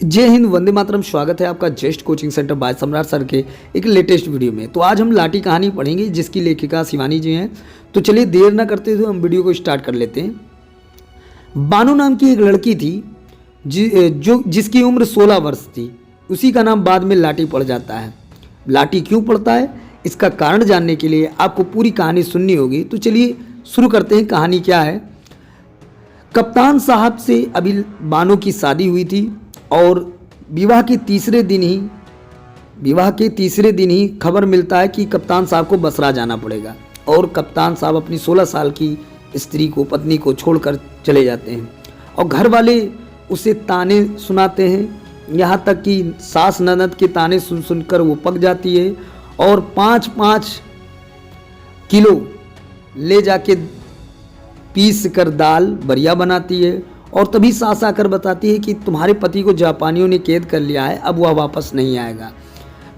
जय हिंद, वंदे मातरम। स्वागत है आपका जस्ट कोचिंग सेंटर बाय सम्राट सर के एक लेटेस्ट वीडियो में। तो आज हम लाठी कहानी पढ़ेंगे जिसकी लेखिका शिवानी जी हैं। तो चलिए देर ना करते हुए हम वीडियो को स्टार्ट कर लेते हैं। बानो नाम की एक लड़की थी जिसकी उम्र 16 वर्ष थी। उसी का नाम बाद में लाठी पड़ जाता है। लाठी क्यों पड़ता है, इसका कारण जानने के लिए आपको पूरी कहानी सुननी होगी। तो चलिए शुरू करते हैं। कहानी क्या है। कप्तान साहब से अभी बानो की शादी हुई थी और विवाह के तीसरे दिन ही खबर मिलता है कि कप्तान साहब को बसरा जाना पड़ेगा। और कप्तान साहब अपनी 16 साल की स्त्री को, पत्नी को छोड़कर चले जाते हैं। और घर वाले उसे ताने सुनाते हैं, यहाँ तक कि सास ननद के ताने सुन सुनकर वो पक जाती है और 5-5 किलो ले जाके पीस कर दाल बरिया बनाती है। और तभी सास आकर बताती है कि तुम्हारे पति को जापानियों ने कैद कर लिया है, अब वह वापस नहीं आएगा।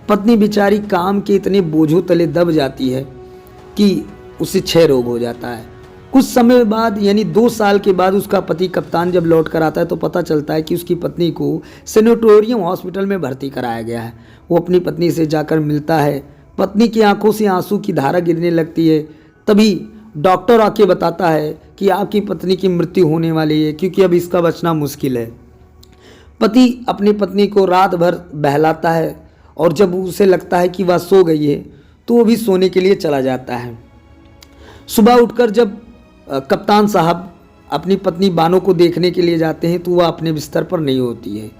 पत्नी बेचारी काम के इतने बोझों तले दब जाती है कि उसे क्षय रोग हो जाता है। कुछ समय बाद यानी 2 साल के बाद उसका पति कप्तान जब लौट कर आता है तो पता चलता है कि उसकी पत्नी को सेनेटोरियम हॉस्पिटल में भर्ती कराया गया है। वो अपनी पत्नी से जाकर मिलता है। पत्नी की आंखों से आंसू की धारा गिरने लगती है। तभी डॉक्टर आके बताता है कि आपकी पत्नी की मृत्यु होने वाली है, क्योंकि अब इसका बचना मुश्किल है। पति अपनी पत्नी को रात भर बहलाता है और जब उसे लगता है कि वह सो गई है तो वो भी सोने के लिए चला जाता है। सुबह उठकर जब कप्तान साहब अपनी पत्नी बानो को देखने के लिए जाते हैं तो वह अपने बिस्तर पर नहीं होती है।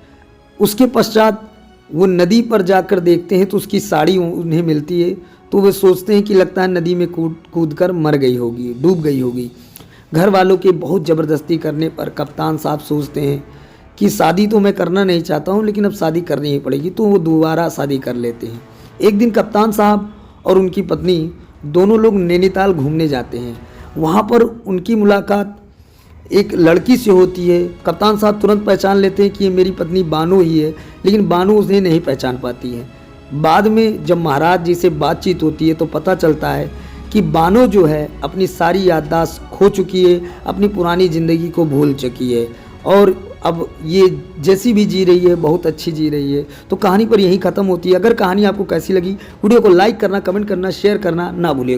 उसके पश्चात वो नदी पर जाकर देखते हैं तो उसकी साड़ी उन्हें मिलती है। तो वे सोचते हैं कि लगता है नदी में कूद कर मर गई होगी, डूब गई होगी। घर वालों के बहुत ज़बरदस्ती करने पर कप्तान साहब सोचते हैं कि शादी तो मैं करना नहीं चाहता हूँ, लेकिन अब शादी करनी ही पड़ेगी। तो वो दोबारा शादी कर लेते हैं। एक दिन कप्तान साहब और उनकी पत्नी दोनों लोग नैनीताल घूमने जाते हैं। वहाँ पर उनकी मुलाकात एक लड़की से होती है। कप्तान साहब तुरंत पहचान लेते हैं कि ये मेरी पत्नी बानो ही है, लेकिन बानो उसे नहीं पहचान पाती है। बाद में जब महाराज जी से बातचीत होती है तो पता चलता है कि बानो जो है अपनी सारी याददाश्त खो चुकी है, अपनी पुरानी ज़िंदगी को भूल चुकी है और अब ये जैसी भी जी रही है बहुत अच्छी जी रही है। तो कहानी पर यहीं ख़त्म होती है। अगर कहानी आपको कैसी लगी, वीडियो को लाइक करना, कमेंट करना, शेयर करना ना भूलिएगा।